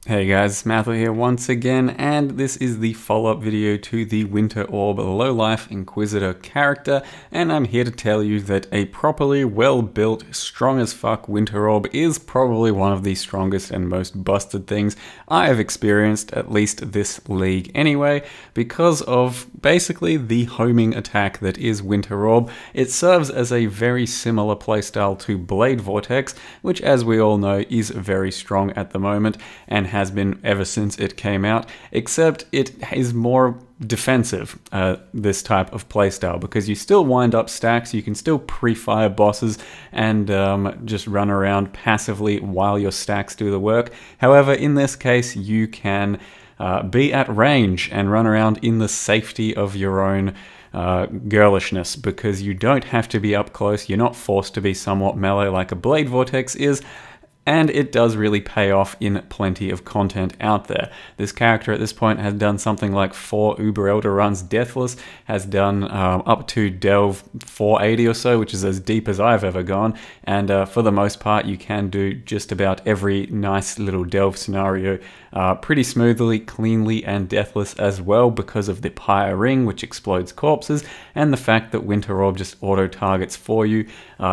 Hey guys, Mathel here once again, and this is the follow-up video to the Winter Orb Lowlife Inquisitor character, and I'm here to tell you that a properly well-built, strong as fuck Winter Orb is probably one of the strongest and most busted things I have experienced, at least this league anyway, because of basically the homing attack that is Winter Orb. It serves as a very similar playstyle to Blade Vortex, which as we all know is very strong at the moment, and has been ever since it came out, except it is more defensive, this type of playstyle, because you still wind up stacks, you can still pre-fire bosses and just run around passively while your stacks do the work. However, in this case, you can be at range and run around in the safety of your own girlishness, because you don't have to be up close, you're not forced to be somewhat melee like a Blade Vortex is, and it does really pay off in plenty of content out there. This character at this point has done something like 4 Uber Elder runs deathless, has done up to Delve 480 or so, which is as deep as I've ever gone, and for the most part you can do just about every nice little Delve scenario pretty smoothly, cleanly, and deathless as well, because of the Pyre Ring, which explodes corpses, and the fact that Winter Orb just auto-targets for you,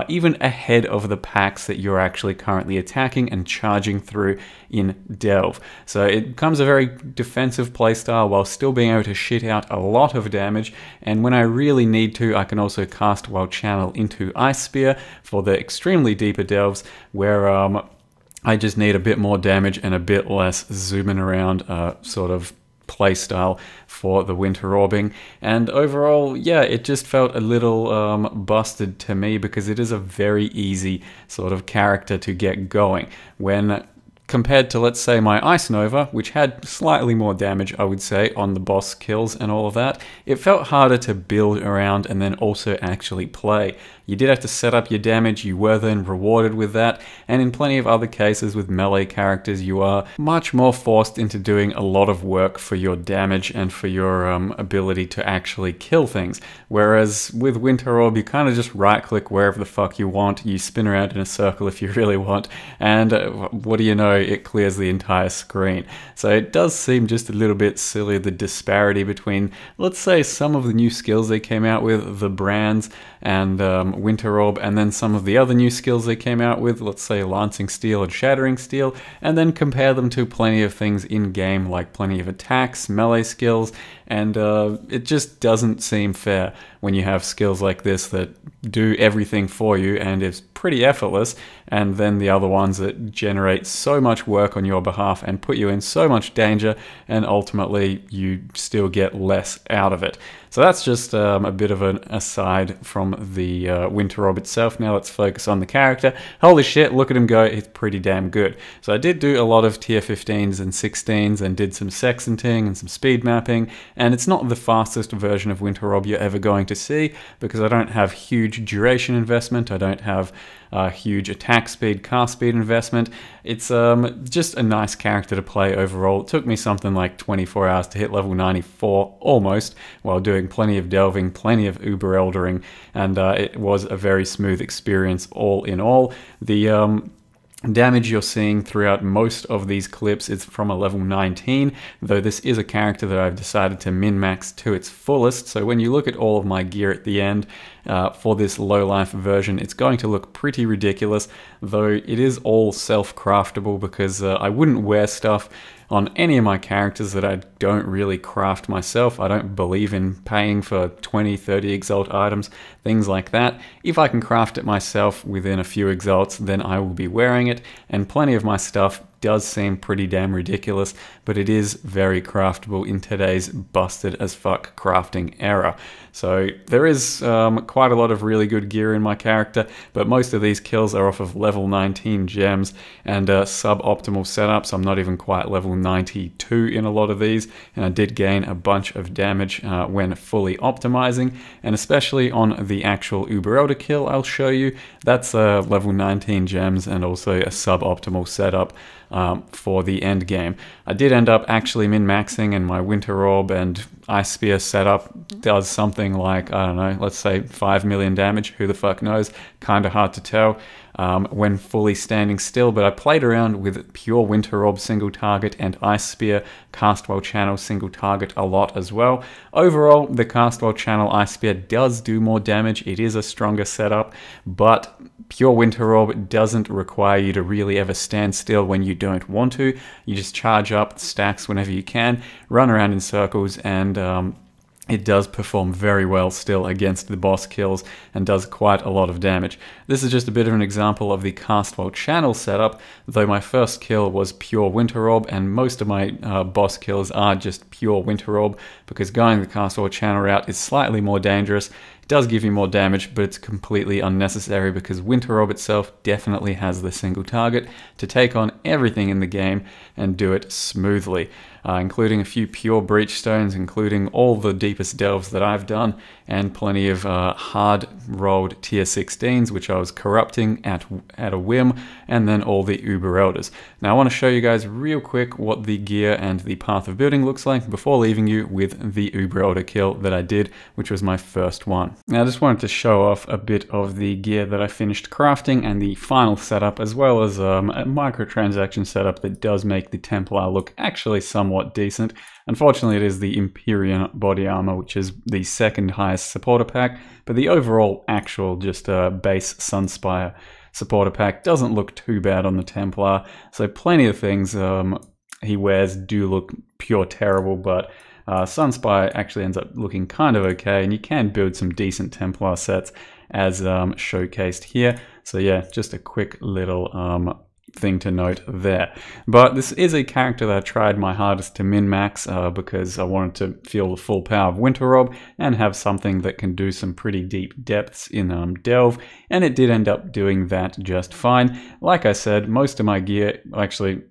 even ahead of the packs that you're actually currently attacking and charging through in Delve. So it becomes a very defensive playstyle while still being able to shit out a lot of damage, and when I really need to, I can also cast while channel into Ice Spear for the extremely deeper Delves, where I just need a bit more damage and a bit less zooming around sort of playstyle for the Winter Orbing. And overall, yeah, it just felt a little busted to me, because it is a very easy sort of character to get going. When compared to, let's say, my Ice Nova, which had slightly more damage, I would say, on the boss kills and all of that, it felt harder to build around and then also actually play. You did have to set up your damage, you were then rewarded with that, and in plenty of other cases with melee characters, you are much more forced into doing a lot of work for your damage and for your ability to actually kill things. Whereas with Winter Orb, you kind of just right-click wherever the fuck you want, you spin around in a circle if you really want, and what do you know, it clears the entire screen. So it does seem just a little bit silly, the disparity between, let's say, some of the new skills they came out with, the brands and Winter Orb, and then some of the other new skills they came out with, let's say Lancing Steel and Shattering Steel, and then compare them to plenty of things in-game, like plenty of attacks, melee skills, and it just doesn't seem fair when you have skills like this that do everything for you and is pretty effortless, and then the other ones that generate so much work on your behalf and put you in so much danger, and ultimately you still get less out of it. So that's just a bit of an aside from the Winter Orb itself. Now let's focus on the character. Holy shit, look at him go, he's pretty damn good. So I did do a lot of tier 15s and 16s and did some sexanting and some speed mapping, and it's not the fastest version of Winter Orb you're ever going to see, because I don't have huge duration investment, I don't have huge attack speed, cast speed investment. It's just a nice character to play overall. It took me something like 24 hours to hit level 94, almost, while doing plenty of delving, plenty of Uber Eldering, and it was a very smooth experience all in all. The damage you're seeing throughout most of these clips is from a level 19, though this is a character that I've decided to min-max to its fullest, so when you look at all of my gear at the end for this low-life version, it's going to look pretty ridiculous, though it is all self-craftable, because I wouldn't wear stuff on any of my characters that I don't really craft myself. I don't believe in paying for 20, 30 exalt items, things like that. If I can craft it myself within a few exalts, then I will be wearing it, and plenty of my stuff does seem pretty damn ridiculous, but it is very craftable in today's busted as fuck crafting era. So there is quite a lot of really good gear in my character, but most of these kills are off of level 19 gems and suboptimal setups. I'm not even quite level 92 in a lot of these, and I did gain a bunch of damage when fully optimizing, and especially on the actual Uber Elder kill I'll show you, that's level 19 gems and also a suboptimal setup. for the end game. I did end up actually min-maxing, and my Winter Orb and Ice Spear setup does something like, I don't know, let's say 5 million damage. Who the fuck knows? Kind of hard to tell when fully standing still, but I played around with pure Winter Orb single target and Ice Spear cast while channel single target a lot as well. Overall, the cast while channel Ice Spear does do more damage. It is a stronger setup, but pure Winter Orb doesn't require you to really ever stand still when you don't want to. You just charge up stacks whenever you can, run around in circles, and it does perform very well still against the boss kills and does quite a lot of damage. This is just a bit of an example of the cast while channel setup, though my first kill was pure Winter Orb, and most of my boss kills are just pure Winter Orb, because going the cast while channel route is slightly more dangerous. It does give you more damage, but it's completely unnecessary because Winter Orb itself definitely has the single target to take on everything in the game and do it smoothly. Including a few pure breach stones, including all the deepest delves that I've done, and plenty of hard rolled tier 16s, which I was corrupting at a whim, and then all the Uber Elders. Now I want to show you guys real quick what the gear and the path of building looks like before leaving you with the Uber Elder kill that I did, which was my first one. Now I just wanted to show off a bit of the gear that I finished crafting and the final setup, as well as a microtransaction setup that does make the Templar look actually somewhat decent. Unfortunately, it is the Empyrean body armor, which is the second highest supporter pack, but the overall actual just base Sunspire supporter pack doesn't look too bad on the Templar. So plenty of things he wears do look pure terrible, but Sunspire actually ends up looking kind of okay, and you can build some decent Templar sets as showcased here. So yeah, just a quick little thing to note there. But this is a character that I tried my hardest to min-max because I wanted to feel the full power of Winter Orb and have something that can do some pretty deep depths in Delve, and it did end up doing that just fine. Like I said, most of my gear, actually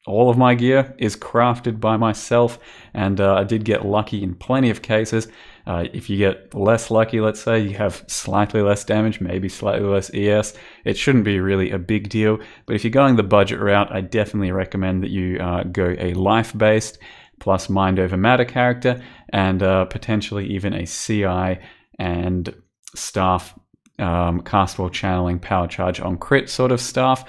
all of my gear, is crafted by myself, and I did get lucky in plenty of cases. If you get less lucky, let's say, you have slightly less damage, maybe slightly less ES, it shouldn't be really a big deal. But if you're going the budget route, I definitely recommend that you go a life-based plus mind over matter character, and potentially even a CI and staff cast while channeling power charge on crit sort of stuff.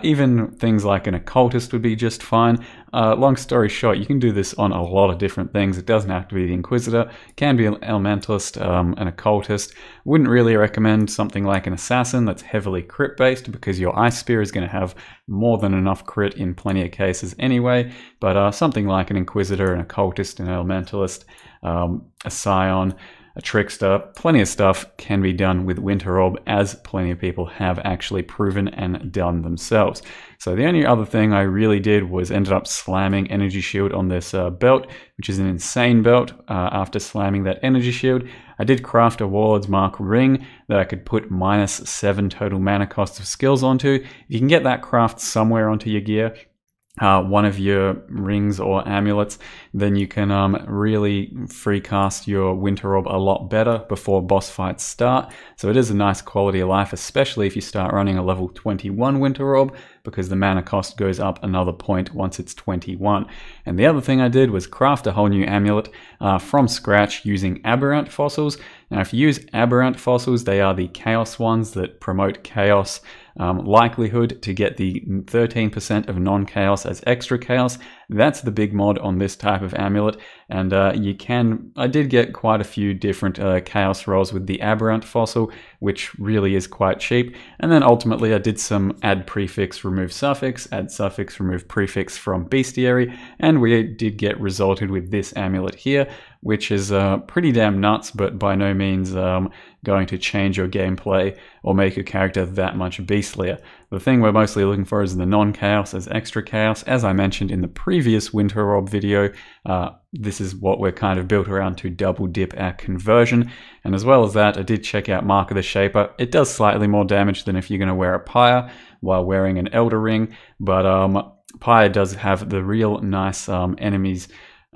Even things like an occultist would be just fine. Long story short, you can do this on a lot of different things. It doesn't have to be the Inquisitor. It can be an elementalist, an occultist. Wouldn't really recommend something like an assassin that's heavily crit based, because your Ice Spear is going to have more than enough crit in plenty of cases anyway. But something like an Inquisitor, an occultist, an elementalist, a Scion, a trickster, plenty of stuff can be done with Winter Orb, as plenty of people have actually proven and done themselves. So the only other thing I really did was ended up slamming Energy Shield on this belt, which is an insane belt. After slamming that Energy Shield, I did craft a Warlord's Mark ring that I could put -7 total mana cost of skills onto. If you can get that craft somewhere onto your gear, one of your rings or amulets, then you can really free cast your Winter Orb a lot better before boss fights start. So it is a nice quality of life, especially if you start running a level 21 Winter Orb, because the mana cost goes up another point once it's 21. And the other thing I did was craft a whole new amulet from scratch using aberrant fossils. Now if you use aberrant fossils, they are the chaos ones that promote chaos likelihood to get the 13% of non-chaos as extra chaos. That's the big mod on this type of amulet, and I did get quite a few different chaos rolls with the aberrant fossil, which really is quite cheap. And then ultimately I did some add prefix, remove suffix, add suffix, remove prefix from bestiary, and we did get resulted with this amulet here, which is pretty damn nuts, but by no means going to change your gameplay or make your character that much beastlier. The thing we're mostly looking for is the non-chaos as extra chaos. As I mentioned in the previous Winter Orb video, this is what we're kind of built around to double dip our conversion. And as well as that, I did check out Mark of the Shaper. It does slightly more damage than if you're going to wear a Pyre while wearing an Elder Ring, but Pyre does have the real nice enemies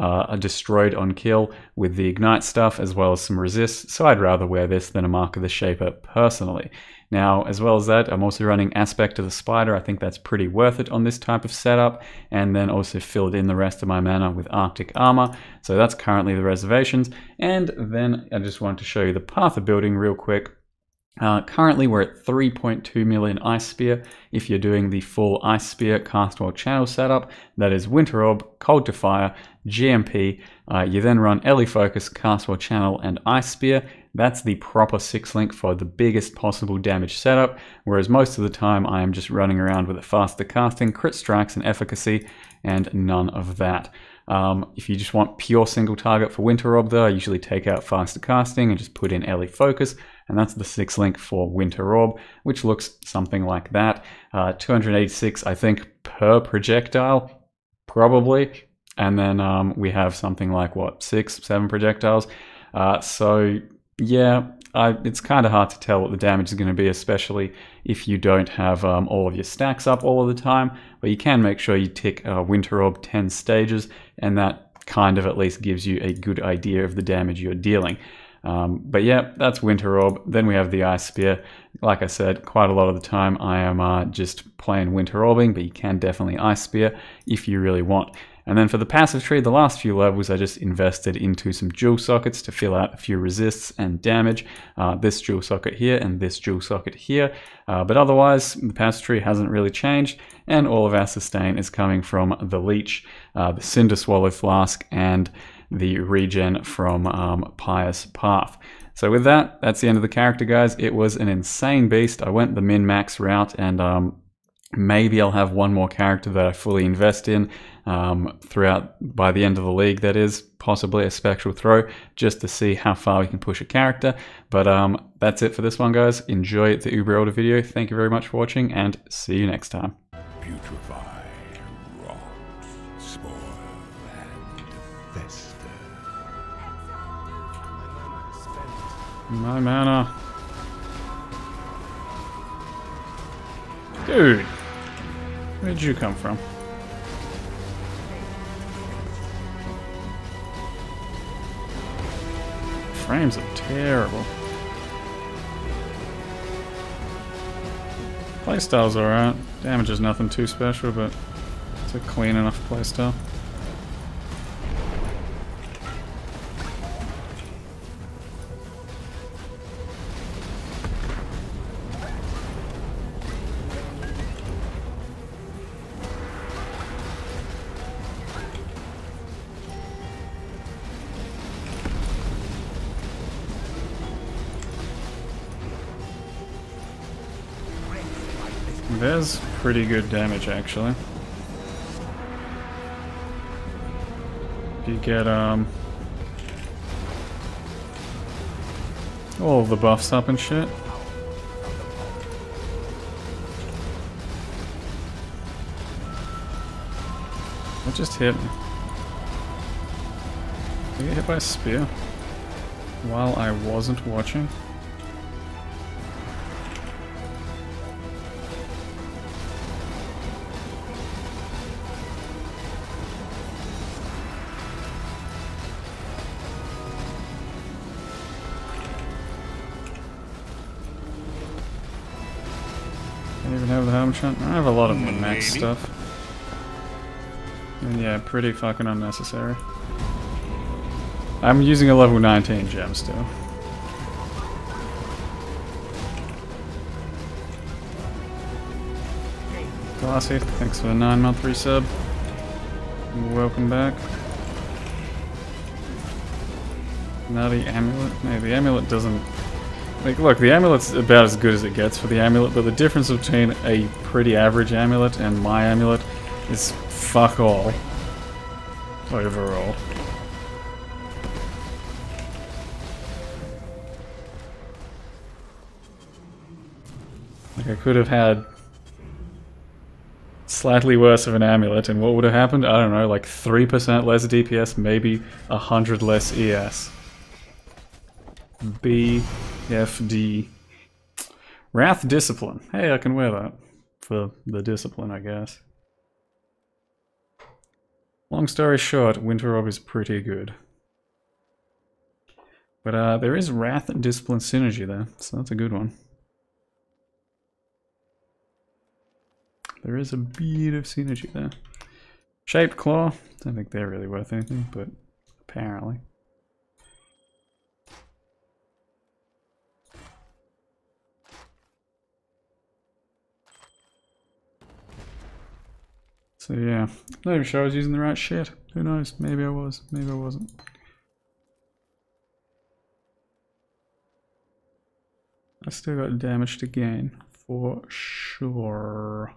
are destroyed on kill with the ignite stuff, as well as some resist, so I'd rather wear this than a Mark of the Shaper personally. Now, as well as that, I'm also running Aspect of the Spider. I think that's pretty worth it on this type of setup, and then also filled in the rest of my mana with Arctic Armor. So that's currently the reservations. And then I just wanted to show you the path of building real quick. Currently we're at 3.2 million Ice Spear. If you're doing the full Ice Spear Casterwall channel setup, that is Winter Orb, Cold to Fire, GMP. You then run Ellie Focus, Casterwall Channel, and Ice Spear. That's the proper 6-link for the biggest possible damage setup, whereas most of the time I am just running around with a faster casting, crit strikes, and efficacy, and none of that. If you just want pure single target for Winter Orb though, I usually take out faster casting and just put in Ellie Focus, and that's the 6-link for Winter Orb, which looks something like that. 286, I think, per projectile, probably. And then we have something like, what, 6, 7 projectiles? So yeah, it's kind of hard to tell what the damage is going to be, especially if you don't have all of your stacks up all of the time. But you can make sure you tick Winter Orb 10 stages, and that kind of at least gives you a good idea of the damage you're dealing. But yeah, that's Winter Orb. Then we have the Ice Spear. Like I said, quite a lot of the time I am just plain Winter Orbing, but you can definitely Ice Spear if you really want. And then for the passive tree, the last few levels I just invested into some jewel sockets to fill out a few resists and damage. This jewel socket here and this jewel socket here. But otherwise, the passive tree hasn't really changed, and all of our sustain is coming from the Leech, the Cinder Swallow Flask, and the regen from Pious Path. So with that, that's the end of the character, guys. It was an insane beast. I went the min-max route, and maybe I'll have one more character that I fully invest in throughout, by the end of the league, that is, possibly a Spectral Throw, just to see how far we can push a character. But that's it for this one, guys. Enjoy the Uber Elder video. Thank you very much for watching, and see you next time. Putrefy, rot, spoil, and fester. My mana. Dude, where'd you come from? Frames are terrible. Playstyle's alright. Damage is nothing too special, but it's a clean enough playstyle. There's pretty good damage, actually. If you get all of the buffs up and shit. What just hit me? Did I get hit by a spear while I wasn't watching? I even have the helm shunt. I have a lot of the max stuff. And yeah, pretty fucking unnecessary. I'm using a level 19 gem still. Glassy, thanks for the 9-month resub. Welcome back. Nutty Amulet. No, the Amulet doesn't... Like, look, the Amulet's about as good as it gets for the Amulet, but the difference between a pretty average Amulet and my Amulet is fuck all. Overall. Like, I could have had slightly worse of an Amulet, and what would have happened? I don't know, like 3% less DPS, maybe 100 less ES. BFD. Wrath Discipline. Hey, I can wear that for the discipline, I guess. Long story short, Winter Orb is pretty good. But there is Wrath and Discipline synergy there, so that's a good one. There is a bit of synergy there. Shaped Claw, don't think they're really worth anything, but apparently. So yeah, not even sure I was using the right shit. Who knows? Maybe I was, maybe I wasn't. I still got damage to gain, for sure.